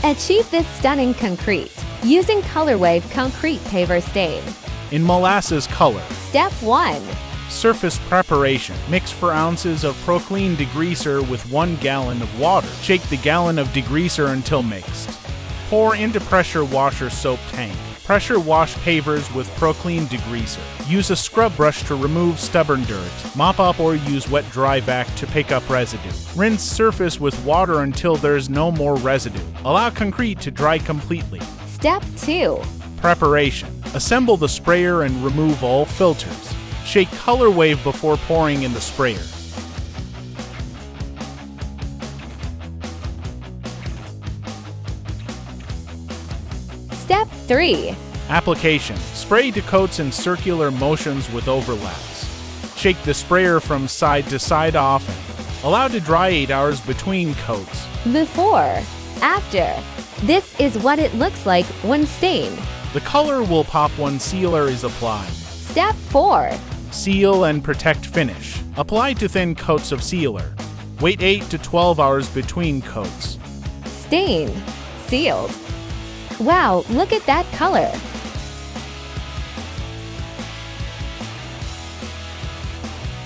Achieve this stunning concrete using ColorWave Concrete Paver Stain. In Molasses color. Step 1. Surface preparation. Mix 4 ounces of Proclean degreaser with 1 gallon of water. Shake the gallon of degreaser until mixed. Pour into pressure washer soap tank. Pressure wash pavers with Proclean degreaser. Use a scrub brush to remove stubborn dirt. Mop up or use wet dry vac to pick up residue. Rinse surface with water until there's no more residue. Allow concrete to dry completely. Step 2. Preparation. Assemble the sprayer and remove all filters. Shake ColorWave before pouring in the sprayer. Step 3. Application. Spray to coats in circular motions with overlaps. Shake the sprayer from side to side often. Allow to dry 8 hours between coats. Before. After. This is what it looks like when stained. The color will pop when sealer is applied. Step 4. Seal and protect finish. Apply to thin coats of sealer. Wait 8 to 12 hours between coats. Stained. Sealed. Wow, look at that color!